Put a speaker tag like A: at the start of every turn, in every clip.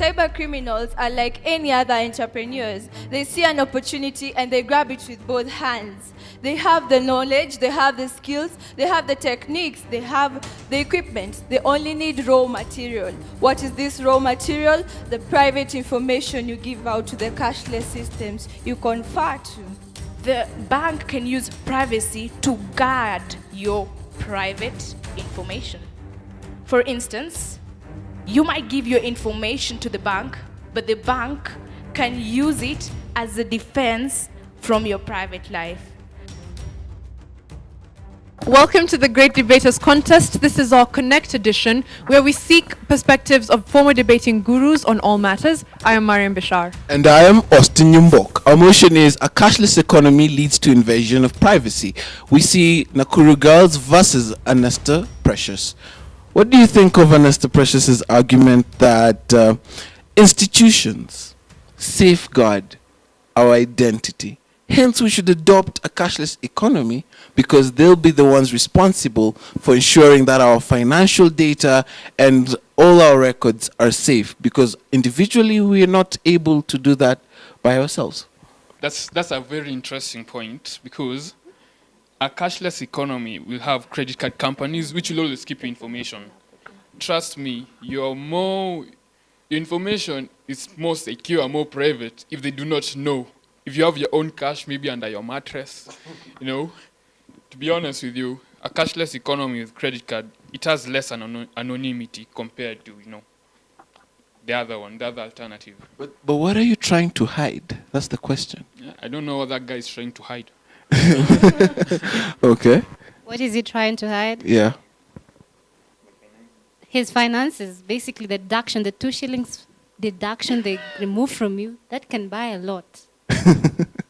A: cyber criminals are like any other entrepreneurs. They see an opportunity and they grab it with both hands. They have the knowledge, they have the skills, they have the techniques, they have the equipment. They only need raw material. What is this raw material? The private information you give out to the cashless systems you confer to.
B: The bank can use privacy to guard your private information. For instance, you might give your information to the bank, but the bank can use it as a defense from your private life.
C: Welcome to the Great Debaters Contest. This is our Connect edition, where we seek perspectives of former debating gurus on all matters. I am Mariam Bashar.
D: And I am Austin Yumbok. Our motion is a cashless economy leads to invasion of privacy. We see Nakuru Girls versus Anesta Precious. What do you think of Anesta Precious's argument that institutions safeguard our identity? Hence, we should adopt a cashless economy because they'll be the ones responsible for ensuring that our financial data and all our records are safe, because individually we are not able to do that by ourselves.
E: That's a very interesting point, because a cashless economy will have credit card companies which will always keep your information. Trust me, your information is more secure, more private if they do not know. If you have your own cash, maybe under your mattress, to be honest with you, a cashless economy with credit card, it has less anonymity compared to, the other alternative.
D: But what are you trying to hide? That's the question.
E: Yeah, I don't know what that guy is trying to hide.
D: Okay.
F: What is he trying to hide?
D: Yeah.
F: His finances, basically the deduction, the 2 shillings deduction they remove from you, that can buy a lot.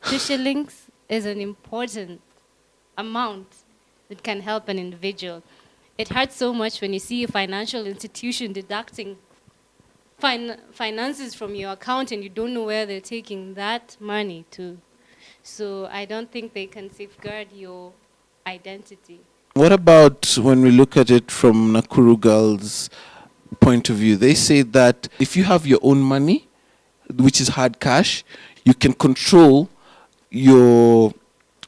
F: 2 shillings is an important amount that can help an individual. It hurts so much when you see a financial institution deducting finances from your account and you don't know where they're taking that money to. So I don't think they can safeguard your identity.
D: What about when we look at it from Nakuru Girls' point of view? They say that if you have your own money, which is hard cash, you can control your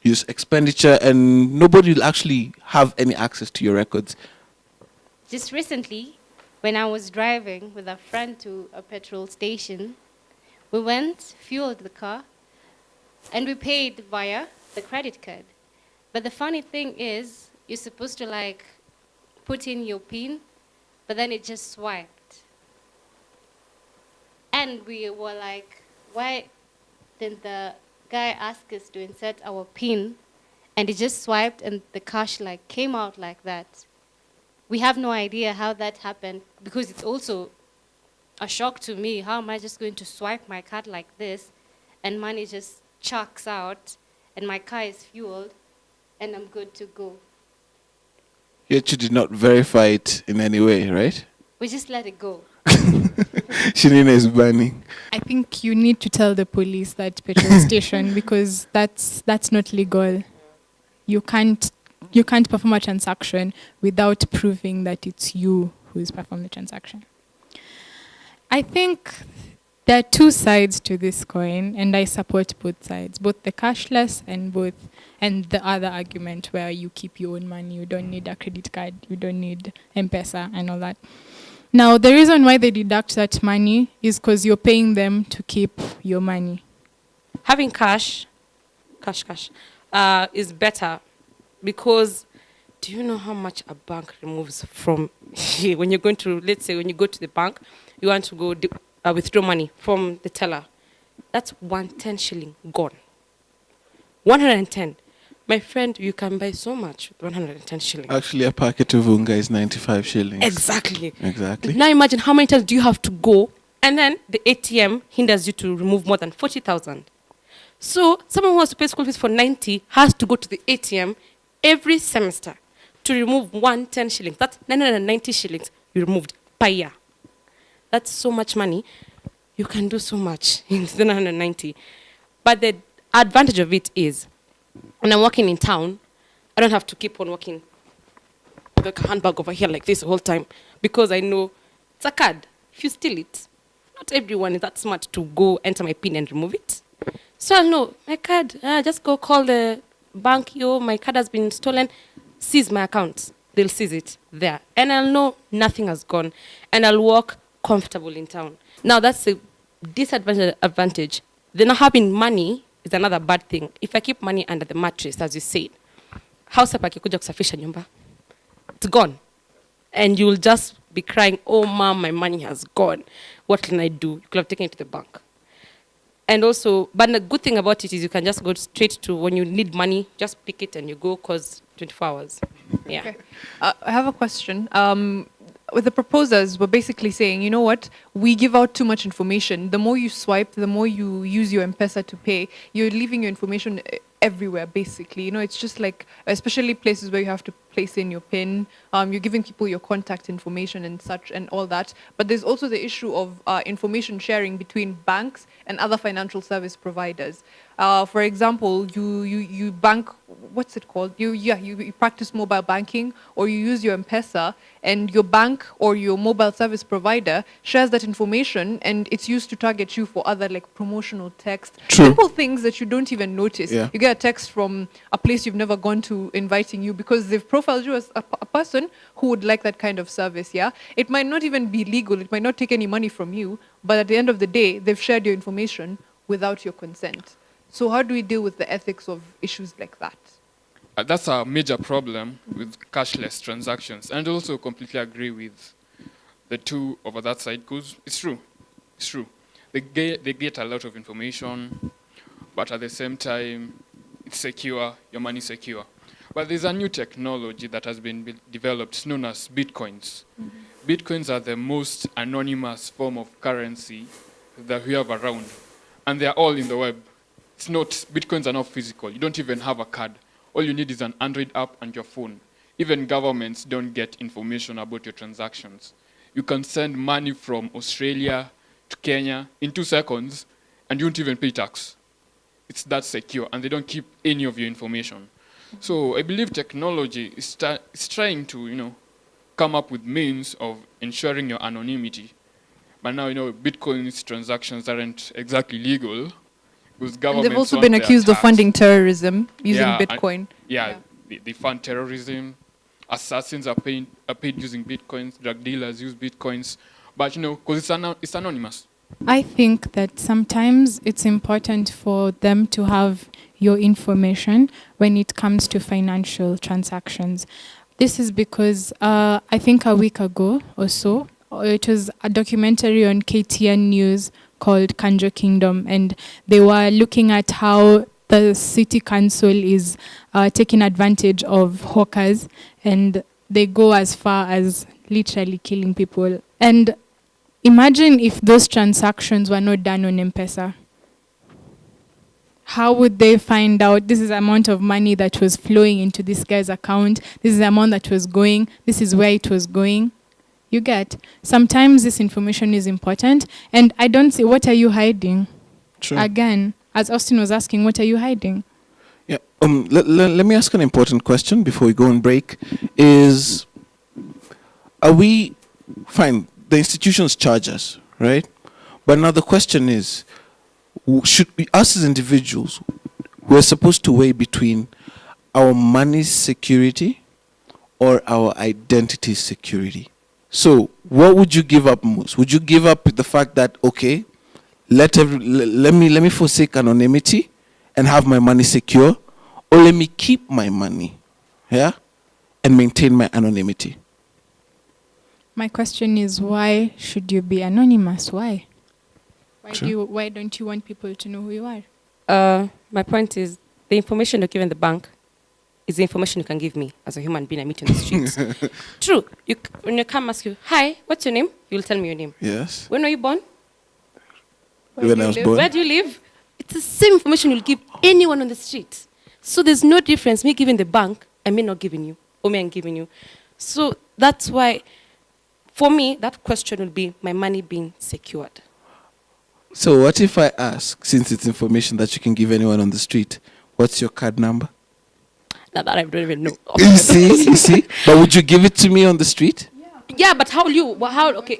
D: expenditure and nobody will actually have any access to your records.
F: Just recently, when I was driving with a friend to a petrol station, we went, fueled the car, and we paid via the credit card. But the funny thing is, you're supposed to put in your PIN, but then it just swiped. And we were like, why didn't the guy ask us to insert our PIN? And it just swiped and the cash came out like that. We have no idea how that happened, because it's also a shock to me. How am I just going to swipe my card like this and money just chucks out and my car is fueled and I'm good to go?
D: Yet you did not verify it in any way, right?
F: We just let it go.
D: Shinina is burning.
G: I think you need to tell the police that petrol station, because that's not legal. You can't perform a transaction without proving that it's you who's performed the transaction. I think there are 2 sides to this coin, and I support both sides, both the cashless and the other argument where you keep your own money. You don't need a credit card, you don't need M-Pesa and all that. Now, the reason why they deduct that money is because you're paying them to keep your money.
H: Having cash is better, because do you know how much a bank removes from when you're going to, let's say, when you go to the bank, you want to go withdraw money from the teller. That's 110 shilling gone. 110. My friend, you can buy so much with 110 shillings.
D: Actually, a packet of unga is 95 shillings.
H: Exactly.
D: Now
H: imagine how many times do you have to go, and then the ATM hinders you to remove more than 40,000. So someone who wants to pay school fees for 90 has to go to the ATM every semester to remove 110 shillings. That's 990 shillings you removed per year. That's so much money. You can do so much in 990. But the advantage of it is, when I'm walking in town, I don't have to keep on walking with a handbag over here like this the whole time, because I know it's a card. If you steal it, Not everyone is that smart to go enter my PIN and remove it. So I'll know my card. Just go call the bank. Yo, my card has been stolen. Seize my account. They'll seize it there, and I'll know nothing has gone, and I'll walk comfortable in town. Now that's a disadvantage. Then not having money is another bad thing. If I keep money under the mattress, as you said, house hapa kikuja kusafisha nyumba, it's gone, and you'll just be crying, "Oh, mom, my money has gone. What can I do?" You could have taken it to the bank. And also, but the good thing about it is you can just go straight to when you need money, just pick it and you go, cause 24 hours. Yeah.
C: Okay. I have a question. With the proposers, we're basically saying, you know what? We give out too much information. The more you swipe, the more you use your M-Pesa to pay, you're leaving your information everywhere, basically. You know, it's just like, especially places where you have to place in your PIN, you're giving people your contact information and such and all that. But there's also the issue of information sharing between banks and other financial service providers. For example, you bank, what's it called? You practice mobile banking, or you use your M-Pesa, and your bank or your mobile service provider shares that information, and it's used to target you for other like promotional text.
D: True.
C: Simple things that you don't even notice.
D: Yeah.
C: You get a text from a place you've never gone to inviting you because they've profiled you as a person who would like that kind of service. Yeah, it might not even be legal. It might not take any money from you, but at the end of the day, they've shared your information without your consent. So how do we deal with the ethics of issues like that?
E: That's a major problem with cashless transactions. And I also completely agree with the two over that side, because it's true. It's true. They get a lot of information, but at the same time, it's secure, your money is secure. But there's a new technology that has been developed, it's known as Bitcoins. Mm-hmm. Bitcoins are the most anonymous form of currency that we have around. And they're all in the web. Bitcoins are not physical. You don't even have a card. All you need is an Android app and your phone. Even governments don't get information about your transactions. You can send money from Australia to Kenya in 2 seconds, and you won't even pay tax. It's that secure, and they don't keep any of your information. So I believe technology is trying to, come up with means of ensuring your anonymity. But now, Bitcoin's transactions aren't exactly legal.
C: And they've also been accused of funding terrorism using Bitcoin.
E: They fund terrorism. Assassins are paid using Bitcoins. Drug dealers use Bitcoins. But, because it's anonymous.
G: I think that sometimes it's important for them to have your information when it comes to financial transactions. This is because I think a week ago or so, it was a documentary on KTN News called Kanjo Kingdom, and they were looking at how the city council is taking advantage of hawkers, and they go as far as literally killing people. And imagine if those transactions were not done on M-Pesa. How would they find out this is the amount of money that was flowing into this guy's account, this is the amount that was going, this is where it was going? You get, sometimes this information is important, and I don't say, what are you hiding?
D: True.
G: Again, as Austin was asking, what are you hiding?
D: Yeah. Let me ask an important question before we go on break. Are we fine? The institutions charge us, right? But now the question is, should we, us as individuals, we're supposed to weigh between our money's security or our identity's security? So, what would you give up most? Would you give up the fact that, okay, let me forsake anonymity and have my money secure, or let me keep my money, yeah, and maintain my anonymity?
G: My question is, why should you be anonymous? Why? Why don't you want people to know who you are?
H: My point is, the information you give in the bank is the information you can give me as a human being I meet on the streets. True. When you come ask you, hi, what's your name? You'll tell me your name.
D: Yes.
H: When were you born?
D: When I was born.
H: Where do you live? It's the same information you'll give anyone on the street. So there's no difference me giving the bank and me not giving you, or me and giving you. So that's why, for me, that question will be my money being secured.
D: So what if I ask, since it's information that you can give anyone on the street, what's your card number?
H: Now that I don't even know.
D: You see? But would you give it to me on the street?
H: Yeah, but how will you? Okay.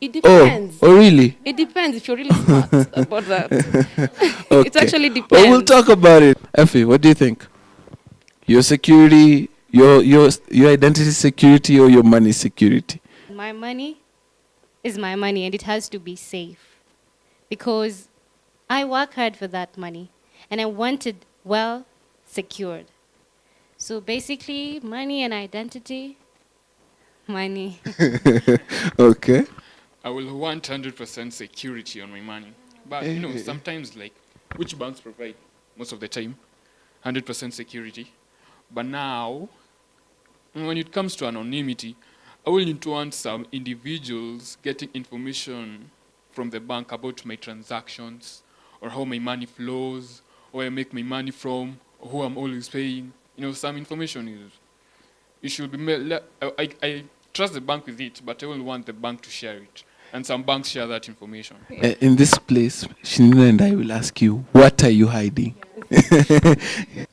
H: It
D: Oh,
H: depends.
D: oh really?
H: It depends if you're really smart about that.
D: Okay.
H: It actually depends.
D: Well, we'll talk about it. Effie, what do you think? Your security, your identity security, or your money security?
F: My money is my money, and it has to be safe. Because I work hard for that money, and I want it well secured. So basically, money and identity, money.
D: Okay.
E: I will want 100% security on my money. But, you know, sometimes, like, which banks provide most of the time 100% security. But now, when it comes to anonymity, I will need to want some individuals getting information from the bank about my transactions, or how my money flows, or where I make my money from, or who I'm always paying. You know, some information is, it should be I trust the bank with it, but I will want the bank to share it. And some banks share that information.
D: In this place, Shinina and I will ask you, what are you hiding?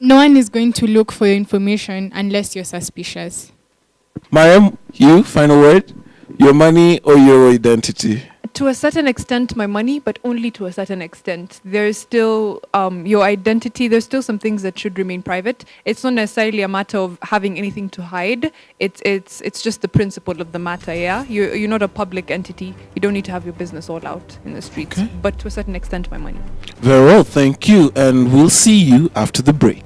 G: No one is going to look for your information unless you're suspicious.
D: Mariam, you, final word? Your money or your identity?
C: To a certain extent, my money, but only to a certain extent. There is still your identity. There's still some things that should remain private. It's not necessarily a matter of having anything to hide. It's just the principle of the matter. Yeah, you're not a public entity. You don't need to have your business all out in the streets.
D: Okay.
C: But to a certain extent, my money.
D: Very well, thank you, and we'll see you after the break.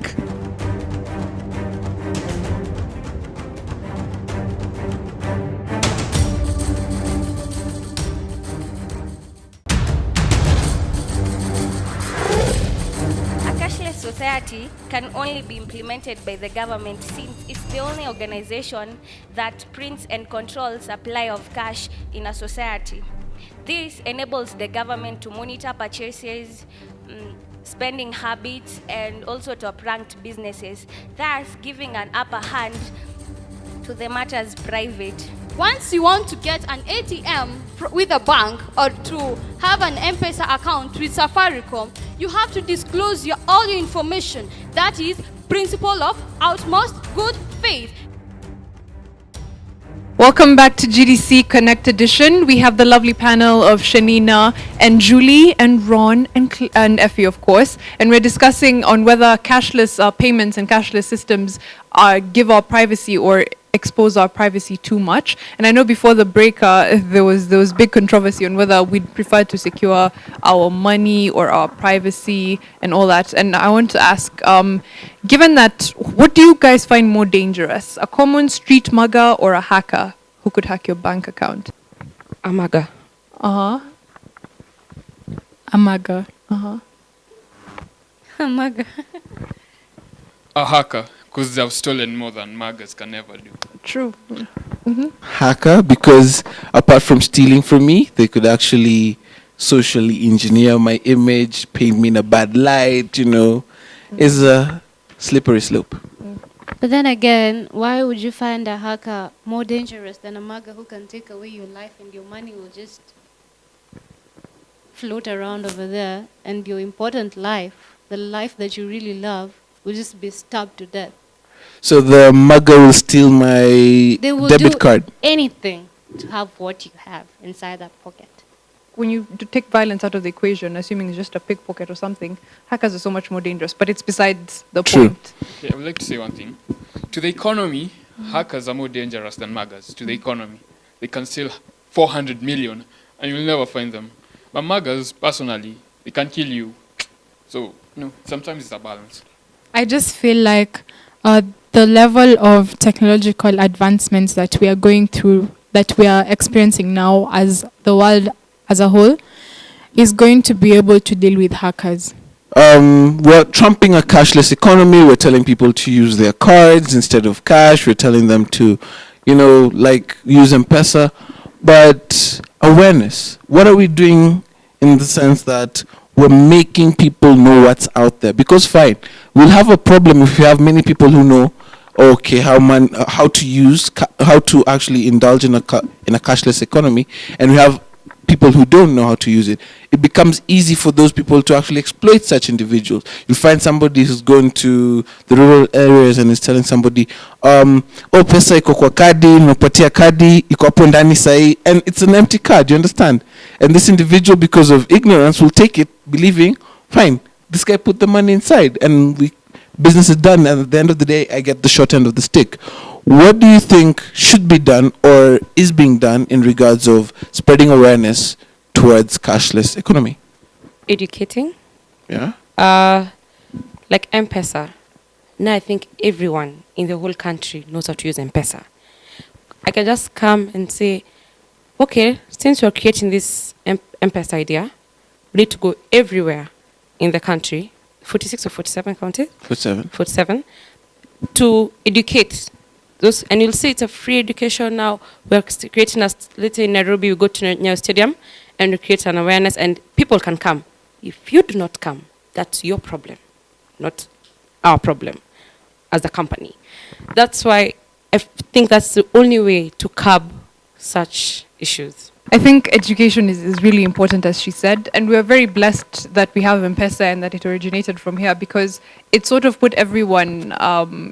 I: A cashless society can only be implemented by the government, since it's the only organization that prints and controls supply of cash in a society. This enables the government to monitor purchases, spending habits, and also top ranked businesses, thus giving an upper hand to the matters private.
J: Once you want to get an ATM with a bank or to have an M-Pesa account with Safaricom, you have to disclose all your information. That is principle of utmost good faith.
C: Welcome back to GDC Connect Edition. We have the lovely panel of Shanina and Julie and Ron and Effie, of course. And we're discussing on whether cashless payments and cashless systems give our privacy or expose our privacy too much. And I know before the break, there was big controversy on whether we'd prefer to secure our money or our privacy and all that. And I want to ask, given that, what do you guys find more dangerous? A common street mugger or a hacker who could hack your bank account?
H: Amaga.
C: Uh-huh.
G: Amaga.
C: Uh-huh.
F: Amaga.
E: A hacker, because they have stolen more than muggers can ever do.
C: True.
D: Hacker, because apart from stealing from me, they could actually socially engineer my image, paint me in a bad light, you know. It's a slippery slope.
F: But then again, why would you find a hacker more dangerous than a mugger who can take away your life and your money will just float around over there, and your important life, the life that you really love, will just be stabbed to death?
D: So the mugger will steal my
F: They will
D: debit
F: do
D: card.
F: anything to have what you have inside that pocket.
C: When you take violence out of the equation, assuming it's just a pickpocket or something, hackers are so much more dangerous. But it's besides the
D: True.
C: point.
E: Yeah, I would like to say one thing. To the economy, hackers are more dangerous than muggers. To the economy, they can steal 400 million and you'll never find them. But muggers, personally, they can kill you. So, sometimes it's a balance.
G: I just feel like the level of technological advancements that we are going through, that we are experiencing now as the world as a whole, is going to be able to deal with hackers.
D: We're trumping a cashless economy. We're telling people to use their cards instead of cash. We're telling them to, use M-Pesa. But awareness, what are we doing in the sense that we're making people know what's out there? Because fine, we'll have a problem if we have many people who know, okay, how to actually indulge in a cashless economy, and we have people who don't know how to use it, it becomes easy for those people to actually exploit such individuals. You find somebody who's going to the rural areas and is telling somebody, oh, pesa iko kwa kadi, nimepatia kadi, iko hapo ndani sahi, and it's an empty card, you understand? And this individual, because of ignorance, will take it believing, fine, this guy put the money inside, and business is done, and at the end of the day, I get the short end of the stick. What do you think should be done or is being done in regards of spreading awareness towards cashless economy?
H: Educating.
D: Yeah.
H: Like M-Pesa. Now I think everyone in the whole country knows how to use M-Pesa. I can just come and say, okay, since we're creating this M-Pesa idea, we need to go everywhere in the country, 46 or 47 counties?
D: 47.
H: 47, to educate those, and you'll see it's a free education now. We're creating let's say in Nairobi, we go to Nyayo Stadium and we create an awareness and people can come. If you do not come, that's your problem, not our problem as a company. That's why I think that's the only way to curb such issues.
C: I think education is really important, as she said, and we are very blessed that we have M-Pesa and that it originated from here, because it sort of put everyone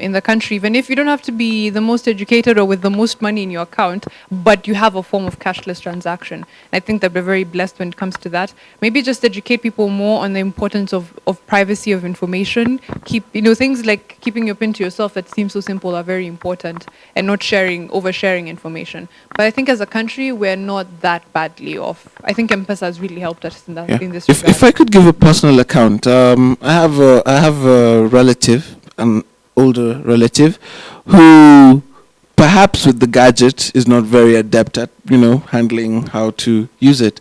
C: in the country, even if you don't have to be the most educated or with the most money in your account, but you have a form of cashless transaction. I think that we're very blessed when it comes to that. Maybe just educate people more on the importance of privacy of information. Things like keeping your PIN to yourself that seem so simple are very important, and not oversharing information. But I think as a country, we're not that badly off. I think M-Pesa has really helped us in this regard.
D: If I could give a personal account, I have a relative, an older relative, who perhaps with the gadget is not very adept at, handling how to use it,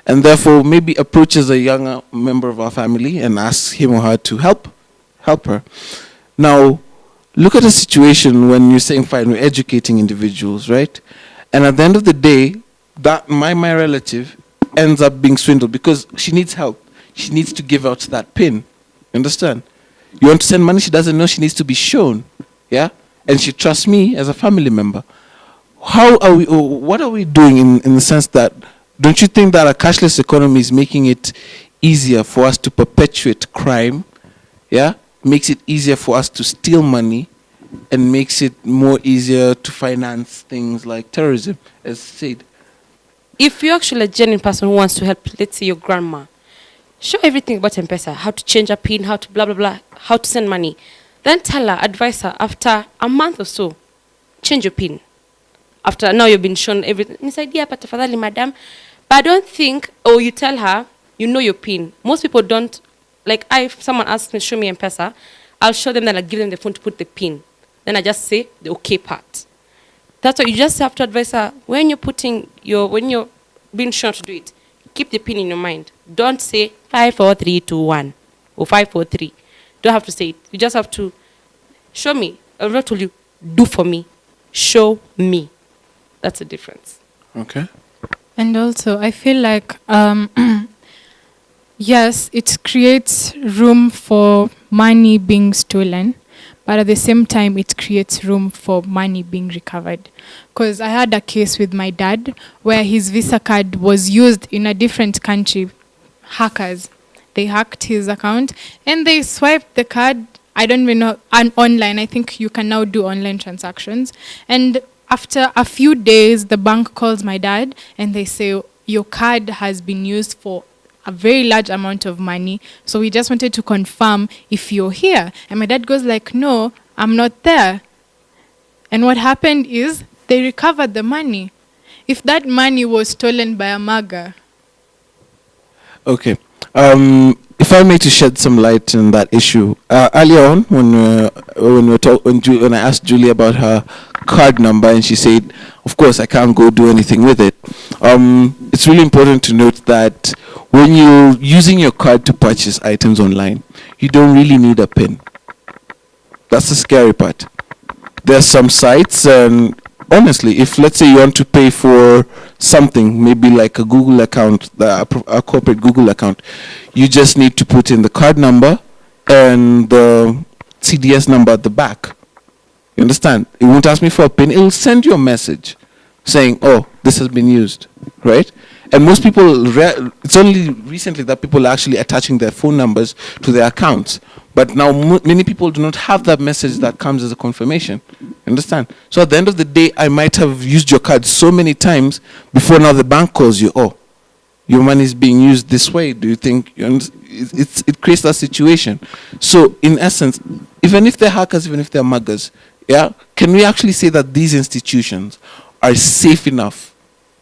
D: and therefore maybe approaches a younger member of our family and asks him or her to help her. Now, look at a situation when you're saying, fine, we're educating individuals, right? And at the end of the day, that my relative ends up being swindled because she needs help. She needs to give out that PIN. You understand? You want to send money, she doesn't know, she needs to be shown. Yeah? And she trusts me as a family member. What are we doing in the sense that, don't you think that a cashless economy is making it easier for us to perpetuate crime? Yeah? Makes it easier for us to steal money, and makes it more easier to finance things like terrorism, as said.
H: If you're actually a genuine person who wants to help, let's say your grandma, show everything about M-Pesa, how to change a PIN, how to blah, blah, blah, how to send money. Then tell her, advise her, after a month or so, change your PIN. After now you've been shown everything. Nisaidia pa tafadhali madam. But I don't think, you tell her, you know your PIN. Most people don't, if someone asks me, show me M-Pesa, I'll show them, then I'll give them the phone to put the PIN. Then I just say the okay part. That's why you just have to advise her, when you're being shown to do it, keep the PIN in your mind. Don't say 54321 or 543. Don't have to say it. You just have to show me. I've not told you, do for me. Show me. That's the difference.
D: Okay.
G: And also, I feel like, yes, it creates room for money being stolen, but at the same time, it creates room for money being recovered. Because I had a case with my dad where his Visa card was used in a different country. Hackers, they hacked his account and they swiped the card. I don't even know, online. I think you can now do online transactions. And after a few days, the bank calls my dad and they say, your card has been used for a very large amount of money. So we just wanted to confirm if you're here. And my dad goes like, no, I'm not there. And what happened is they recovered the money. If that money was stolen by a mugger.
D: Okay. If I may to shed some light on that issue, earlier on when I asked Julie about her card number and she said, of course I can't go do anything with it. It's really important to note that when you're using your card to purchase items online, you don't really need a PIN. That's the scary part. There are some sites, and honestly, if let's say you want to pay for something, maybe like a Google account, a corporate Google account, you just need to put in the card number and the CDS number at the back. You understand? It won't ask me for a PIN. It will send you a message saying, oh, this has been used, right? And most people, it's only recently that people are actually attaching their phone numbers to their accounts. But now many people do not have that message that comes as a confirmation. Understand? So at the end of the day, I might have used your card so many times before now the bank calls you, oh, your money is being used this way. Do you think it creates that situation? So in essence, even if they're hackers, even if they're muggers, yeah, can we actually say that these institutions are safe enough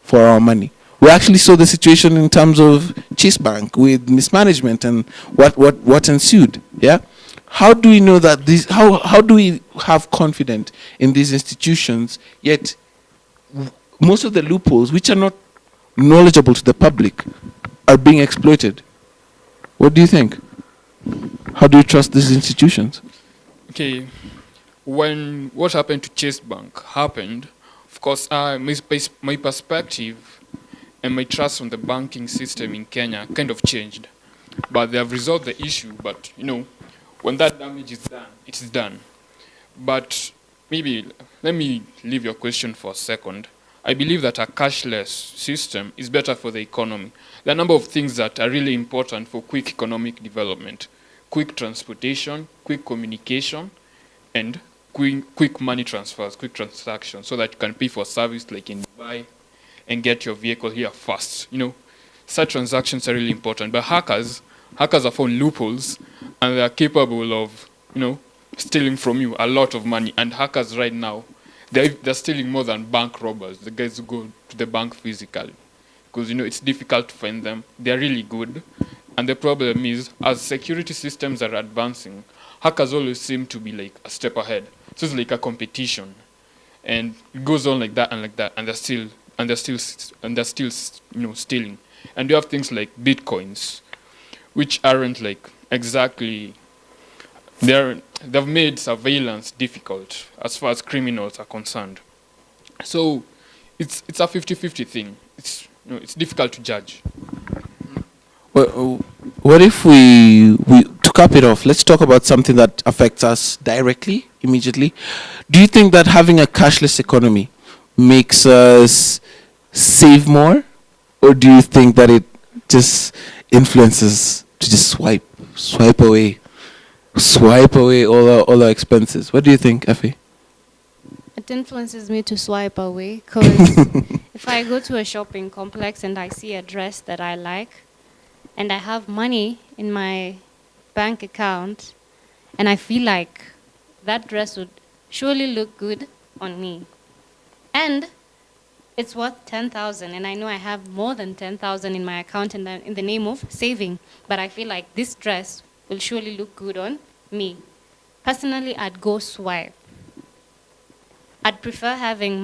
D: for our money? We actually saw the situation in terms of Chase Bank with mismanagement and what ensued. Yeah, how do we know that these? How do we have confidence in these institutions? Yet, most of the loopholes, which are not knowledgeable to the public, are being exploited. What do you think? How do you trust these institutions?
E: Okay, when what happened to Chase Bank happened, of course, my perspective and my trust on the banking system in Kenya kind of changed. But they have resolved the issue. But, when that damage is done, it's done. But maybe, let me leave your question for a second. I believe that a cashless system is better for the economy. There are a number of things that are really important for quick economic development. Quick transportation, quick communication, and quick money transfers, quick transactions, so that you can pay for service like in Dubai and get your vehicle here fast. Such transactions are really important. But hackers have found loopholes, and they are capable of, stealing from you a lot of money. And hackers right now, they're stealing more than bank robbers, the guys who go to the bank physically. Because, it's difficult to find them. They're really good. And the problem is, as security systems are advancing, hackers always seem to be like a step ahead. So it's like a competition. And it goes on like that, and they're still stealing. And you have things like bitcoins, which aren't like exactly, they've made surveillance difficult as far as criminals are concerned. So it's a 50-50 thing. It's difficult to judge.
D: Well, what if we to cap it off, let's talk about something that affects us directly, immediately. Do you think that having a cashless economy makes us save more, or do you think that it just influences to just swipe away all our expenses? What do you think, Effie?
F: It influences me to swipe away, because if I go to a shopping complex and I see a dress that I like, and I have money in my bank account, and I feel like that dress would surely look good on me, and it's worth 10,000, and I know I have more than 10,000 in my account in the name of saving, but I feel like this dress will surely look good on me. Personally, I'd go swipe. I'd prefer carrying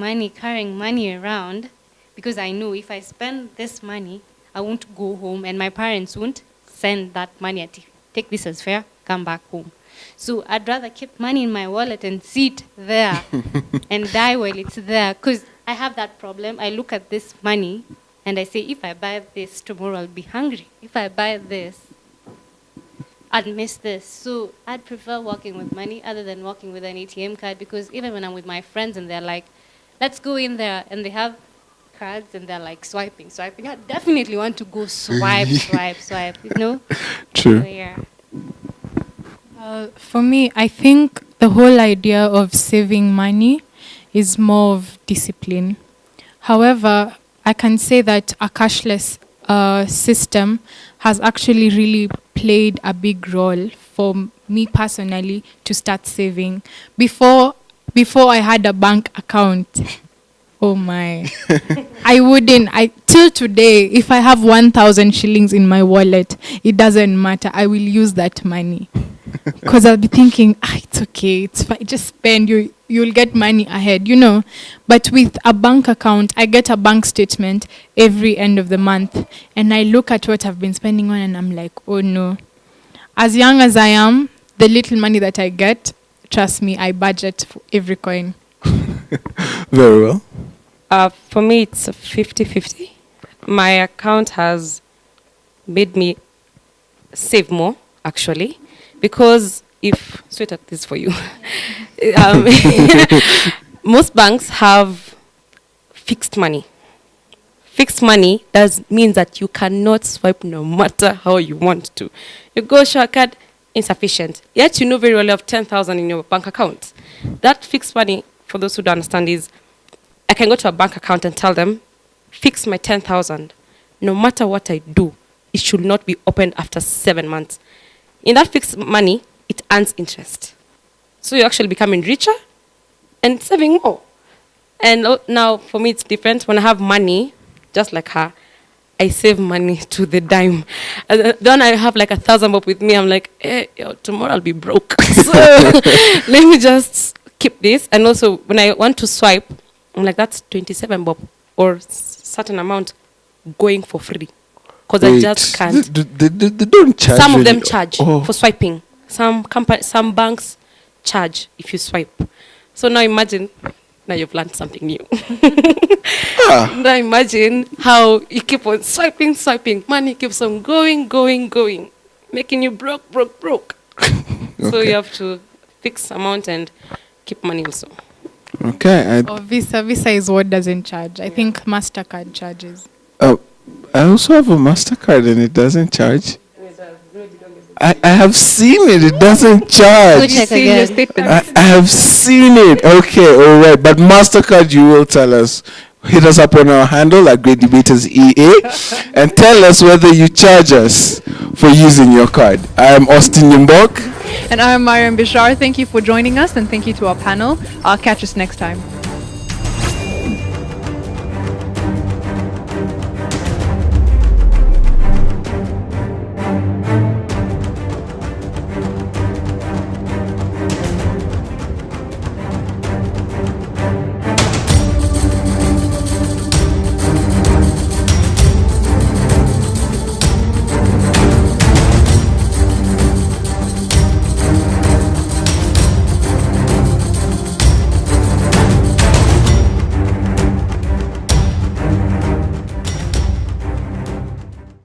F: money around, because I know if I spend this money, I won't go home, and my parents won't send that money. Take this as fare, come back home. So I'd rather keep money in my wallet and sit there and die while it's there, because I have that problem. I look at this money and I say, if I buy this, tomorrow I'll be hungry. If I buy this, I'd miss this. So I'd prefer walking with money other than walking with an ATM card, because even when I'm with my friends and they're like, let's go in there, and they have cards and they're like swiping. I definitely want to go swipe.
D: True.
F: So, yeah.
G: For me, I think the whole idea of saving money is more of discipline. However, I can say that a cashless system has actually really played a big role for me personally to start saving. Before I had a bank account, oh my, till today, if I have 1,000 shillings in my wallet, it doesn't matter. I will use that money. Because I'll be thinking, it's okay, it's fine, just spend, you'll get money ahead, But with a bank account, I get a bank statement every end of the month, and I look at what I've been spending on, and I'm like, oh no. As young as I am, the little money that I get, trust me, I budget for every coin.
D: Very well.
H: For me, it's a 50-50. My account has made me save more, actually. Because sweetheart, this is for you. Most banks have fixed money fixed money means that you cannot swipe no matter how you want to. You go show a card, insufficient. Yet you know very well you have 10,000 in your bank account. That fixed money, for those who don't understand, is I can go to a bank account and tell them, fix my 10,000. No matter what I do, it should not be opened after 7 months. In that fixed money, it earns interest. So you're actually becoming richer and saving more. And now, for me, it's different. When I have money, just like her, I save money to the dime. And then I have like 1,000 bob with me. I'm like, tomorrow I'll be broke. So let me just keep this. And also, when I want to swipe, I'm like, that's 27 bob or certain amount going for free. Because I just can't.
D: They don't charge.
H: Some of
D: really.
H: them charge for swiping. Some banks charge if you swipe. So now imagine, now you've learned something new. Now imagine how you keep on swiping. Money keeps on going, making you broke. So you have to fix amount and keep money also.
G: Okay. Visa is what doesn't charge. I think MasterCard charges.
D: I also have a MasterCard and it doesn't charge. I have seen it. It doesn't charge. I have seen it. Okay, all right. But MasterCard, you will tell us. Hit us up on our handle at Great Debaters EA and tell us whether you charge us for using your card. I am Austin Yimbok.
C: And I'm Mariam Bishar. Thank you for joining us and thank you to our panel. I'll catch us next time.